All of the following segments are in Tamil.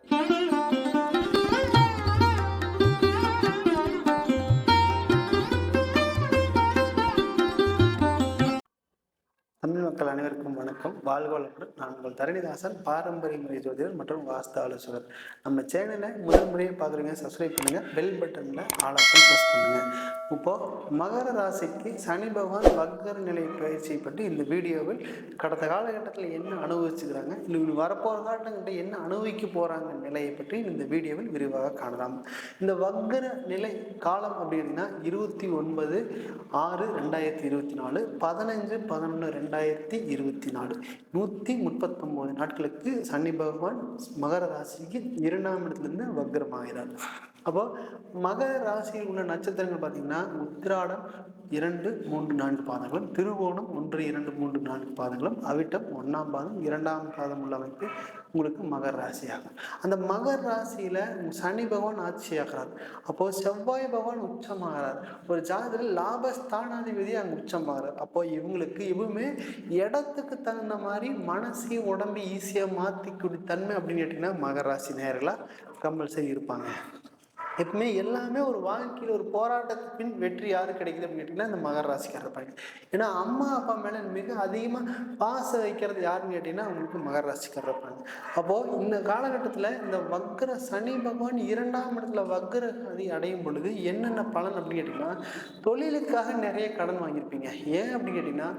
தமிழ் மக்கள் அனைவருக்கும் வணக்கம். வாழ்க வளமுடன். நான் உங்கள் தரணிதாசன், பாரம்பரிய முறை ஜோதிடர் மற்றும் வாஸ்து ஆலோசகர். நம்ம சேனலை முதல் முறையை பார்க்குறீங்க, சப்ஸ்கிரைப் பண்ணுங்க, பெல் பட்டனில் ஆல் ஆப்ஷன் ப்ரெஸ் பண்ணுங்க. இப்போ மகர ராசிக்கு சனி பகவான் வக்கர நிலை பயிற்சியை பற்றி இந்த வீடியோவில் கடந்த காலகட்டத்தில் என்ன அனுபவிச்சுக்கிறாங்க, இன்னும் வரப்போகிற காலகட்டத்தில் என்ன அனுபவிக்க போகிறாங்க நிலையை பற்றி இந்த வீடியோவில் விரிவாக காணலாம். இந்த வக்கர நிலை காலம் அப்படின்னா 29/6/2024 15/11/2024 139 நாட்களுக்கு சனி பகவான் மகர ராசிக்கு 2ஆம் இடத்துலேருந்து வக்ரமாகிறார். அப்போ மகர ராசியில் உள்ள நட்சத்திரங்கள் பார்த்தீங்கன்னா உத்திராடம் 2, 3, 4 பாதங்களும், திருவோணம் 1, 2, 3, 4 பாதங்களும், அவிட்டம் 1ஆம் பாதம் 2ஆம் பாதம் உள்ள அமைப்பு உங்களுக்கு மகர ராசியாகும். அந்த மகர ராசியில சனி பகவான் ஆட்சியாகிறார். அப்போ செவ்வாய் பகவான் உச்சமாகிறார். ஒரு ஜாதகத்தில் லாபஸ்தானாதிபதி அங்கே உச்சமாகிறார். அப்போ இவங்களுக்கு எப்பவுமே இடத்துக்கு தகுந்த மாதிரி மனசையும் உடம்பு ஈஸியாக மாற்றிக்கூடிய தன்மை அப்படின்னு கேட்டிங்கன்னா மகர ராசி நேயர்களாக கம்பல்சரி இருப்பாங்க. எப்பவுமே எல்லாமே ஒரு வாழ்க்கையில் ஒரு போராட்டத்துக்கு பின் வெற்றி யாரு கிடைக்குது அப்படின்னு கேட்டிங்கன்னா இந்த மகர ராசிக்காரர் இருப்பாங்க. ஏன்னா அம்மா அப்பா மேலே மிக அதிகமாக பாசம் வைக்கிறது யாருன்னு கேட்டிங்கன்னா அவங்களுக்கு மகர ராசிக்காரர் இருப்பாங்க. அப்போது இந்த காலகட்டத்தில் இந்த வக்ர சனி பகவான் 2ஆம் இடத்துல வக்ர கதி அடையும் பொழுது என்னென்ன பலன் அப்படின்னு கேட்டிங்கன்னா தொழிலுக்காக நிறைய கடன் வாங்கியிருப்பீங்க. ஏன் அப்படின்னு கேட்டிங்கன்னா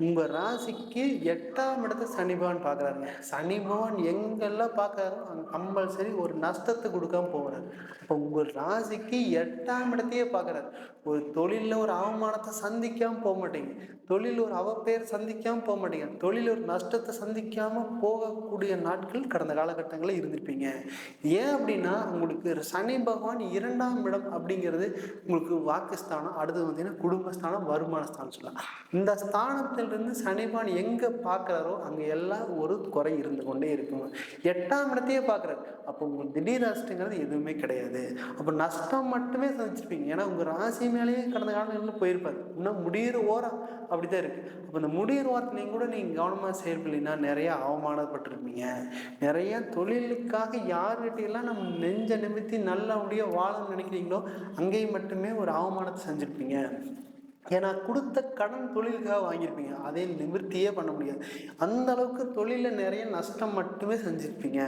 உங்கள் ராசிக்கு 8ஆம் இடத்தை சனி பகவான் பார்க்குறாருங்க. சனி பகவான் எங்கெல்லாம் பார்க்குறாரோ அங்கே கம்பல்சரி ஒரு நஷ்டத்தை கொடுக்காம போகிறாரு. இப்போ உங்கள் ராசிக்கு 8ஆம் இடத்தையே பார்க்குறாரு. ஒரு தொழிலில் ஒரு அவமானத்தை சந்திக்காமல் போக மாட்டீங்க, தொழில் ஒரு அவப்பெயர் சந்திக்காமல் போக மாட்டீங்க, தொழில் ஒரு நஷ்டத்தை சந்திக்காமல் போகக்கூடிய நாட்கள் கடந்த காலகட்டங்களில் இருந்திருப்பீங்க. ஏன் அப்படின்னா உங்களுக்கு சனி பகவான் 2ஆம் இடம் அப்படிங்கிறது உங்களுக்கு வாக்குஸ்தானம், அடுத்தது பார்த்தீங்கன்னா குடும்பஸ்தானம், வருமானஸ்தானம் சொல்லலாம். இந்த ஸ்தானத்திலிருந்து சனி பகவான் எங்கே பார்க்குறாரோ அங்கே எல்லாம் ஒரு குறை இருந்து கொண்டே இருக்குங்க. 8ஆம் இடத்தையே பார்க்குறாரு. அப்போ உங்களுக்கு திடீர் நஷ்டங்கிறது எதுவுமே கிடையாது. அப்போ நஷ்டம் மட்டுமே சந்திச்சிருப்பீங்க. ஏன்னா உங்கள் ராசி மேலேயே கடந்த காலங்களில் போயிருப்பாரு. இன்னும் முடிகிற ஓரம் அப்படித்தான் இருக்குது. அப்போ இந்த முடிகிற ஓரத்துலையும் கூட நீங்கள் கவனமாக செயல்படலைன்னா நிறைய அவமானப்பட்டிருப்பீங்க. நிறைய தொழிலுக்காக யார்கிட்டையெல்லாம் நம்ம நெஞ்ச நிமித்தி நல்லபடியாக வாழணும்னு நினைக்கிறீங்களோ அங்கேயும் மட்டுமே ஒரு அவமானத்தை செஞ்சுருப்பீங்க. ஏன்னா கொடுத்த கடன் தொழிலுக்காக வாங்கியிருப்பீங்க, அதே நிவர்த்தியே பண்ண முடியாது. அந்த அளவுக்கு தொழிலில் நிறைய நஷ்டம் மட்டுமே செஞ்சுருப்பீங்க.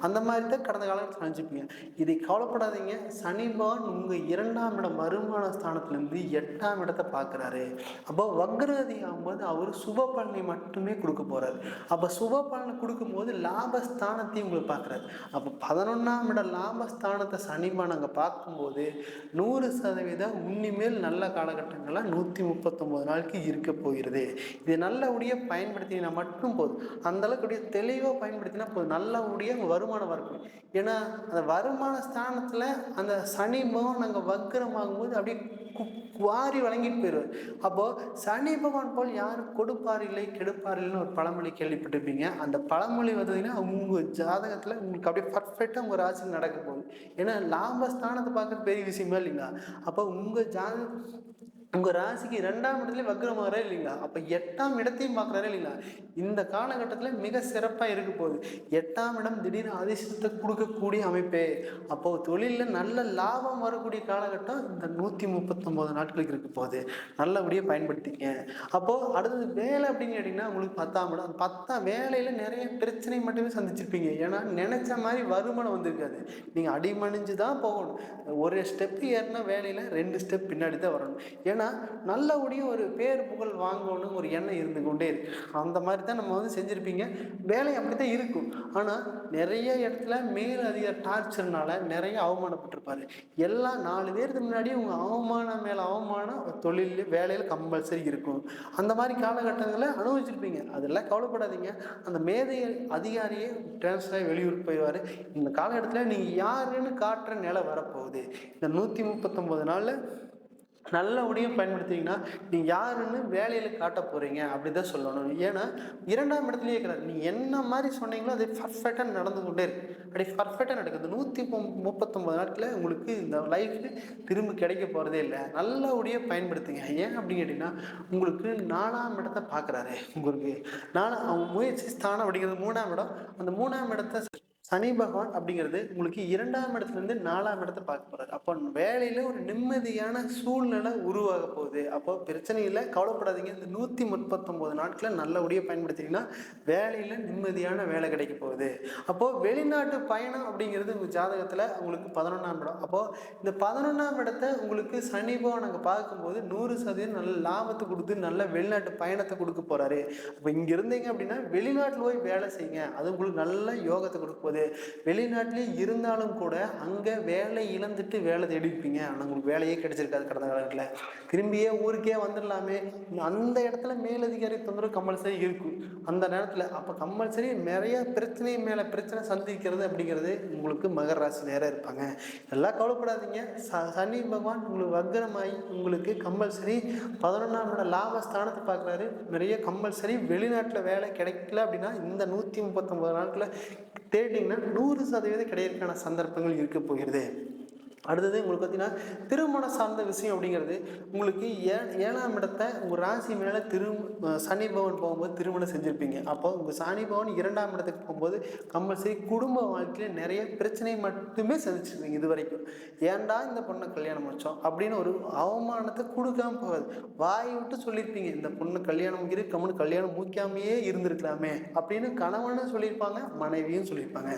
அந்த மாதிரி தான் கடந்த காலத்தில் செஞ்சுருப்பீங்க. இதை கவலைப்படாதீங்க. சனி பகவான் உங்கள் 2ஆம் இடம் வருமான ஸ்தானத்துலேருந்து 8ஆம் இடத்தை பார்க்குறாரு. அப்போ வக்ரகதி ஆகும்போது அவர் சுப பலனை மட்டுமே கொடுக்க போகிறார். அப்போ சுப பலனை கொடுக்கும்போது லாபஸ்தானத்தையும் உங்களுக்கு பார்க்குறாரு. அப்போ 11ஆம் இடம் லாபஸ்தானத்தை சனி பகவான் அங்கே பார்க்கும்போது 100% உன்னிமேல் நல்ல காலகட்டங்களாக 139 நாளுக்கு இருக்க போகிறது. இது நல்லபடியாக பயன்படுத்தினா மட்டும் போதும். அந்த அளவுக்கு தெளிவாக பயன்படுத்தினா போதும். நல்லபடியாக வருமானம் வரணும். ஏன்னா அந்த வருமான ஸ்தானத்தில் அந்த சனி பகவான் அங்கே வக்ரமாகும்போது அப்படியே வாரி வழங்கிட்டு போயிடுவார். அப்போது சனி பகவான் போல் யாரும் கொடுப்பார் இல்லை கெடுப்பார் இல்லைன்னு ஒரு பழமொழி கேள்விப்பட்டிருப்பீங்க. அந்த பழமொழி வந்ததுன்னா உங்கள் ஜாதகத்தில் உங்களுக்கு அப்படியே பர்ஃபெக்டாக உங்கள் ராசியில் நடக்க போகுது. ஏன்னா லாபஸ்தானத்தை பார்க்க பெரிய விஷயமா இல்லைங்களா? அப்போ உங்கள் உங்கள் ராசிக்கு 2ஆம் இடத்துல வக்ரமாகறே இல்லைங்களா? அப்போ 8ஆம் இடத்தையும் பார்க்குறாரே இல்லைங்களா? இந்த காலகட்டத்தில் மிக சிறப்பாக இருக்க போகுது. 8ஆம் இடம் திடீர்னு அதிர்ஷ்டத்தை கொடுக்கக்கூடிய அமைப்பே. அப்போது தொழிலில் நல்ல லாபம் வரக்கூடிய காலகட்டம் இந்த 139 நாட்களுக்கு இருக்க போகுது. நல்லபடியாக பயன்படுத்திங்க. அப்போது அடுத்தது வேலை அப்படின்னு கேட்டிங்கன்னா உங்களுக்கு 10ஆம் இடம். அந்த 10ஆம் வேலையில் நிறைய பிரச்சனை மட்டுமே சந்திச்சிருப்பீங்க. ஏன்னா நினச்ச மாதிரி வருமானம் வந்திருக்காது. நீங்கள் அடிமணிஞ்சு தான் போகணும். ஒரு ஸ்டெப்பு ஏறினா வேலையில் 2 ஸ்டெப் பின்னாடி தான் வரணும். ஏன்னா நல்லபடியும் ஒரு பேர் புகழ் வாங்கணும் ஒரு எண்ணம் இருந்து கொண்டே இருக்கு. அந்த மாதிரி தான் நம்ம செஞ்சுருப்பீங்க. வேலை அப்படி தான் இருக்கும். ஆனால் நிறைய இடத்துல மேல் அதிக டார்ச்சர்னால நிறைய அவமானப்பட்டிருப்பாரு. எல்லாம் 4 பேருக்கு முன்னாடி உங்கள் அவமானம் மேலே அவமானம் தொழில் வேலையில் கம்பல்சரி இருக்கும். அந்த மாதிரி காலகட்டங்களில் அனுபவிச்சிருப்பீங்க. அதெல்லாம் கவலைப்படாதீங்க. அந்த மேதை அதிகாரியே டிரான்ஸ்ஃபர் ஆகி வெளியூருக்கு போயிடுவார். இந்த காலகட்டத்தில் நீங்கள் யாருன்னு காட்டுற நிலை வரப்போகுது. இந்த 139 நாளில் நல்லபடியாக பயன்படுத்திங்கன்னா நீங்கள் யாருன்னு வேலையில் காட்ட போகிறீங்க அப்படி தான் சொல்லணும். ஏன்னா 2ஆம் இடத்துலேயே இருக்கிறார். நீங்கள் என்ன மாதிரி சொன்னீங்களோ அது பர்ஃபெக்டாக நடந்து கொண்டே இருக்கு. அப்படி பர்ஃபெக்டாக நடக்குது. 139 நாட்களில் உங்களுக்கு இந்த லைஃப் திரும்ப கிடைக்க போகிறதே இல்லை. நல்லபடியாக பயன்படுத்துங்க. ஏன் அப்படின்னு கேட்டிங்கன்னா உங்களுக்கு 4ஆம் இடத்தை பார்க்குறாரு. உங்களுக்கு அவங்க முயற்சி ஸ்தானம் அப்படிங்கிறது 3ஆம் இடம். அந்த 3ஆம் இடத்தை சனி பகவான் அப்படிங்கிறது உங்களுக்கு 2ஆம் இடத்துலேருந்து 4ஆம் இடத்தை பார்க்க போறாரு. அப்போ வேலையில ஒரு நிம்மதியான சூழ்நிலை உருவாக போகுது. அப்போ பிரச்சனை இல்லை, கவலைப்படாதீங்க. இந்த 139 நாட்களை நல்லபடியாக பயன்படுத்திங்கன்னா வேலையில நிம்மதியான வேலை கிடைக்க போகுது. அப்போ வெளிநாட்டு பயணம் அப்படிங்கிறது உங்க ஜாதகத்துல உங்களுக்கு 11ஆம் இடம். அப்போ இந்த 11ஆம் இடத்தை உங்களுக்கு சனி பகவான் அங்கே பார்க்கும்போது 100% நல்ல லாபத்தை கொடுத்து நல்ல வெளிநாட்டு பயணத்தை கொடுக்க போறாரு. அப்போ இங்க இருந்தீங்க அப்படின்னா வெளிநாட்டில் போய் வேலை செய்யுங்க, அது உங்களுக்கு நல்ல யோகத்தை கொடுக்க போகுது. வெளிநாட்டிலே இருந்தாலும் கூட அங்கே வேலை இழந்துட்டு வேலை தேடிப்பீங்க, ஆனால் உங்களுக்கு வேலையே கிடைச்சிருக்காது கடந்த காலத்தில். திரும்பியே ஊருக்கே வந்துடலாமே, அந்த இடத்துல மேலதிகாரி தொந்தரவு கம்பல்சரி இருக்கும் அந்த நேரத்தில். அப்போ கம்பல்சரி நிறைய பிரச்சனை மேலே பிரச்சனை சந்திக்கிறது அப்படிங்கிறது உங்களுக்கு மகர ராசி நேரம் இருப்பாங்க. எல்லாம் கவலைப்படாதீங்க. சனி பகவான் உங்களுக்கு வக்ரமாகி உங்களுக்கு கம்பல்சரி 11ஆம் இட லாபஸ்தானத்தை பார்க்குறாரு. நிறைய கம்பல்சரி வெளிநாட்டில் வேலை கிடைக்கல அப்படின்னா இந்த 139 நாட்களில் தேடிங்கன்னா 100% கிடைக்கிறதுக்கான சந்தர்ப்பங்கள் இருக்க போகிறது. அடுத்தது உங்களுக்கு பார்த்தீங்கன்னா திருமணம் சார்ந்த விஷயம் அப்படிங்கிறது உங்களுக்கு 7ஆம் இடத்தை உங்கள் ராசி மேலே சனி பவன் போகும்போது திருமணம் செஞ்சுருப்பீங்க. அப்போ உங்கள் சனி பவன் 2ஆம் இடத்துக்கு போகும்போது கம்பல்சரி குடும்ப வாழ்க்கையில் நிறைய பிரச்சனை மட்டுமே சந்திச்சிருப்பீங்க. இது வரைக்கும் ஏன்டா இந்த பொண்ணை கல்யாணம் முடித்தோம் அப்படின்னு ஒரு அவமானத்தை கொடுக்காம போகாது. வாய் விட்டு சொல்லியிருப்பீங்க, இந்த பொண்ணு கல்யாணம் முடிக்கிறது கம்முன்னு கல்யாணம் முடிக்காமையே இருந்திருக்கலாமே அப்படின்னு கணவனும் சொல்லியிருப்பாங்க, மனைவியும் சொல்லியிருப்பாங்க.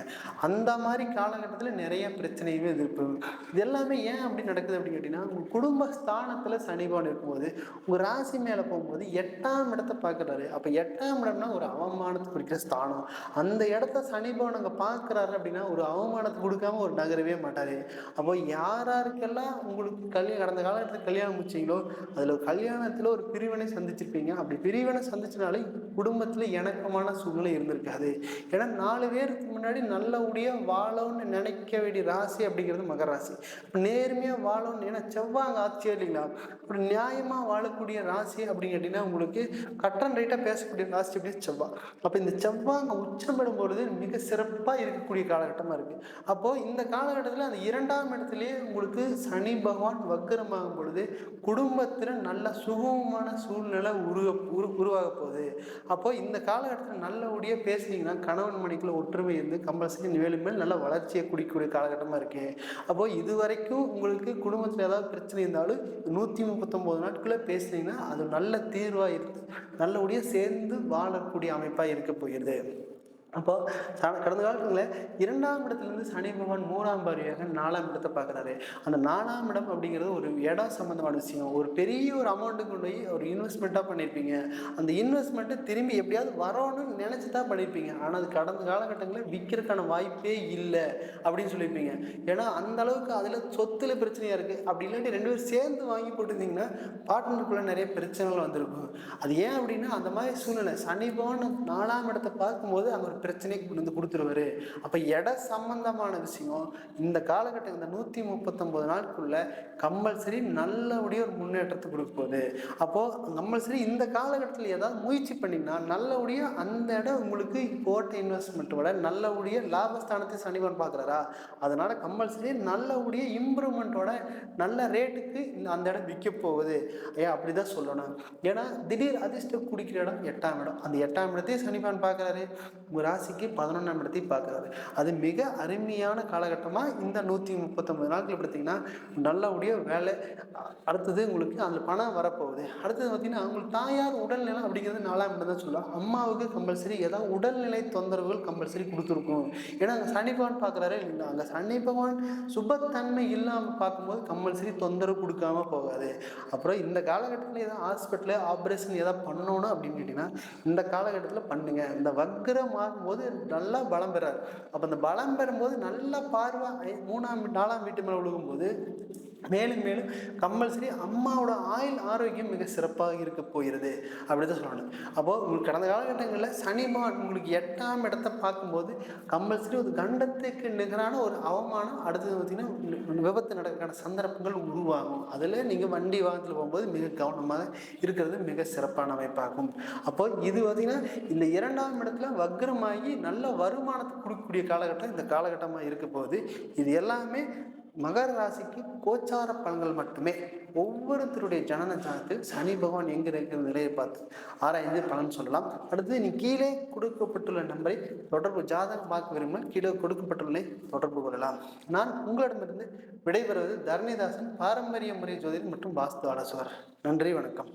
அந்த மாதிரி காலகட்டத்தில் நிறைய பிரச்சனையுமே எதிர்ப்பு. இது எல்லாமே ஏன் அப்படி நடக்குது அப்படின்னு கேட்டிங்கன்னா, உங்கள் குடும்ப ஸ்தானத்தில் சனி பகவான் இருக்கும்போது உங்கள் ராசி மேலே போகும்போது 8ஆம் இடத்தை பார்க்குறாரு. அப்போ 8ஆம் இடம்னா ஒரு அவமானத்தை குறிக்கிற ஸ்தானம். அந்த இடத்த சனி பகவான் அங்கே பார்க்குறாரு அப்படின்னா ஒரு அவமானத்தை கொடுக்காம ஒரு நகரவே மாட்டார். அப்போ யாருக்கெல்லாம் உங்களுக்கு கடந்த காலகட்டத்தில் கல்யாணம் முடிச்சிங்களோ அதில் கல்யாணத்தில் ஒரு பிரிவினை சந்திச்சிருப்பீங்க. அப்படி பிரிவினை சந்திச்சனாலே குடும்பத்தில் இணக்கமான சூழ்நிலை இருந்திருக்காது. ஏன்னா 4 பேருக்கு முன்னாடி நல்லபடியாக வாழணும்னு நினைக்க வேண்டிய ராசி அப்படிங்கிறது மகர ராசி. நேர்மையாக வாழணும், ஏன்னா செவ்வாங்க ஆட்சியா இல்லைங்களா. அப்படி நியாயமாக வாழக்கூடிய ராசி அப்படின்னு கேட்டிங்கன்னா உங்களுக்கு கட்டன் ரைட்டாக பேசக்கூடிய ராசி அப்படின்னு செவ்வாய். அப்போ இந்த செவ்வாங்க உச்சமிடும் பொழுது மிக சிறப்பாக இருக்கக்கூடிய காலகட்டமாக இருக்குது. அப்போது இந்த காலகட்டத்தில் அந்த 2ஆம் இடத்துலேயே உங்களுக்கு சனி பகவான் வக்கரமாகும் பொழுது குடும்பத்தில் நல்ல சுகமான சூழ்நிலை உருவாக போகுது. அப்போது இந்த காலகட்டத்தில் நல்லபடியாக பேசுனீங்கன்னா கணவன் மனைக்குள்ள ஒற்றுமை இருந்து கம்பல்சரி மேலும் மேல் நல்ல வளர்ச்சியை குடிக்கக்கூடிய காலகட்டமாக இருக்குது. அப்போது இது வரைக்கும் உங்களுக்கு குடும்பத்தில் ஏதாவது பிரச்சனை இருந்தாலும் 139 நாட்குள்ளே பேசுனீங்கன்னா அது நல்ல தீர்வாக இருந்து நல்லபடியாக சேர்ந்து வாழக்கூடிய அமைப்பாக இருக்க போகிறது. அப்போ கடந்த காலங்களில் 2ஆம் இடத்துலேருந்து சனி பகவான் 3ஆம் பார்வையாக 4ஆம் இடத்தை பார்க்குறாரு. அந்த 4ஆம் இடம் அப்படிங்கிறது ஒரு இடம் சம்மந்தமான விஷயம். ஒரு பெரிய ஒரு அமௌண்ட்டு கொண்டு போய் ஒரு இன்வெஸ்ட்மெண்ட்டாக பண்ணியிருப்பீங்க. அந்த இன்வெஸ்ட்மெண்ட்டு திரும்பி எப்படியாவது வரணும்னு நினச்சி தான் பண்ணியிருப்பீங்க. ஆனால் அது கடந்த காலகட்டங்களில் விற்கிறதுக்கான வாய்ப்பே இல்லை அப்படின்னு சொல்லியிருப்பீங்க. ஏன்னா அந்த அளவுக்கு அதில் சொத்துல பிரச்சனையாக இருக்குது. அப்படி இல்லாட்டி 2 பேரும் சேர்ந்து வாங்கி போட்டிருந்தீங்கன்னா பார்ட்னருக்குள்ளே நிறைய பிரச்சனைகள் வந்திருக்கும். அது ஏன் அப்படின்னா அந்த மாதிரி சூழ்நிலை சனி பகவான் 4ஆம் இடத்தை பார்க்கும்போது அங்கே ஒரு பிரச்சனை கொண்டு கொடுத்துருவாரு. அப்போ இட சம்பந்தமான விஷயம் இந்த காலகட்டம் இந்த 139 நாளுக்குள்ள கம்பல்சரி நல்லபடியாக ஒரு முன்னேற்றத்தை கொடுக்க போகுது. அப்போது கம்பல்சரி இந்த காலகட்டத்தில் ஏதாவது முயற்சி பண்ணிங்கன்னா நல்லபடியாக அந்த இடம் உங்களுக்கு போட்ட இன்வெஸ்ட்மெண்ட்டோட நல்லபடியாக லாபஸ்தானத்தை சனிவன் பார்க்குறாரா, அதனால் கம்பல்சரி நல்லபடியாக இம்ப்ரூவ்மெண்ட்டோட நல்ல ரேட்டுக்கு அந்த இடம் விற்க போகுது. ஏன் அப்படி தான் சொல்லணும். ஏன்னா திடீர் அதிர்ஷ்டம் குடிக்கிற இடம் 8ஆம் இடம். அந்த 8ஆம் இடத்தையும் சனிவன் பார்க்குறாரு, ராசிக்கு 11ஆம் இடத்தை பார்க்குறாரு. அது மிக அருமையான காலகட்டமாக இந்த 139 நாட்கள் பார்த்தீங்கன்னா நல்லபடியாக வேலை. அடுத்தது உங்களுக்கு அதில் பணம் வரப்போகுது. அடுத்தது பார்த்தீங்கன்னா உங்களுக்கு தாயார் உடல்நிலை அப்படிங்கிறது 4ஆம் இடம் தான் சொல்லலாம். அம்மாவுக்கு கம்பல்சரி ஏதாவது உடல்நிலை தொந்தரவுகள் கம்பல்சரி கொடுத்துருக்கும். ஏன்னா அங்கே சனி பகவான் பார்க்குறாரு இல்லைங்களா. அங்கே சனி பகவான் சுபத்தன்மை இல்லாமல் பார்க்கும்போது கம்பல்சரி தொந்தரவு கொடுக்காம போகாது. அப்புறம் இந்த காலகட்டத்தில் ஏதாவது ஹாஸ்பிட்டலில் ஆப்ரேஷன் ஏதாவது பண்ணணும் அப்படின்னு கேட்டிங்கன்னா இந்த காலகட்டத்தில் பண்ணுங்க. இந்த வக்ரமாக போது நல்லா பலம் பெறாரு. அப்போ அந்த பலம் பெறும்போது நல்ல பார்வை 3ஆம் 4ஆம் வீட்டு மேலே விழுகும்போது மேலும் மேலும் கம்பல்சரி அம்மாவோட ஆரோக்கியம் மிக சிறப்பாக இருக்க போகிறது அப்படி தான் சொல்லணும். அப்போது உங்களுக்கு கடந்த காலகட்டங்களில் சனி பகவான் உங்களுக்கு 8ஆம் இடத்தை பார்க்கும்போது கம்பல்சரி ஒரு கண்டத்துக்கு நிகரான ஒரு அவமானம். அடுத்தது பார்த்திங்கன்னா விபத்து நடக்கிறதுக்கான சந்தர்ப்பங்கள் உருவாகும். அதில் நீங்கள் வண்டி வாகனத்தில் போகும்போது மிக கவனமாக இருக்கிறது மிக சிறப்பான அமைப்பாகும். அப்போது இது பார்த்திங்கன்னா இந்த 2ஆம் இடத்துல வக்ரமாகி நல்ல வருமானத்தை கொடுக்கக்கூடிய காலகட்டம் இந்த காலகட்டமாக இருக்க போகுது. இது எல்லாமே மகர ராசிக்கு கோச்சார பலன்கள் மட்டுமே. ஒவ்வொருத்தருடைய ஜனன ஜாதகத்தில் சனி பகவான் எங்க இருக்கிற நிலையை பார்த்து ஆராய்ந்து பலன் சொல்லலாம். அடுத்து நீ கீழே கொடுக்கப்பட்டுள்ள நம்பரை தொடர்பு ஜாதகம் பார்க்க விரும்பினால் கீழே கொடுக்கப்பட்டுள்ள தொடர்பு கொள்ளலாம். நான் உங்களிடமிருந்து விடைபெறுவது தரணிதாசன், பாரம்பரிய முறை ஜோதிடர் மற்றும் வாஸ்து ஆலோசகர். நன்றி, வணக்கம்.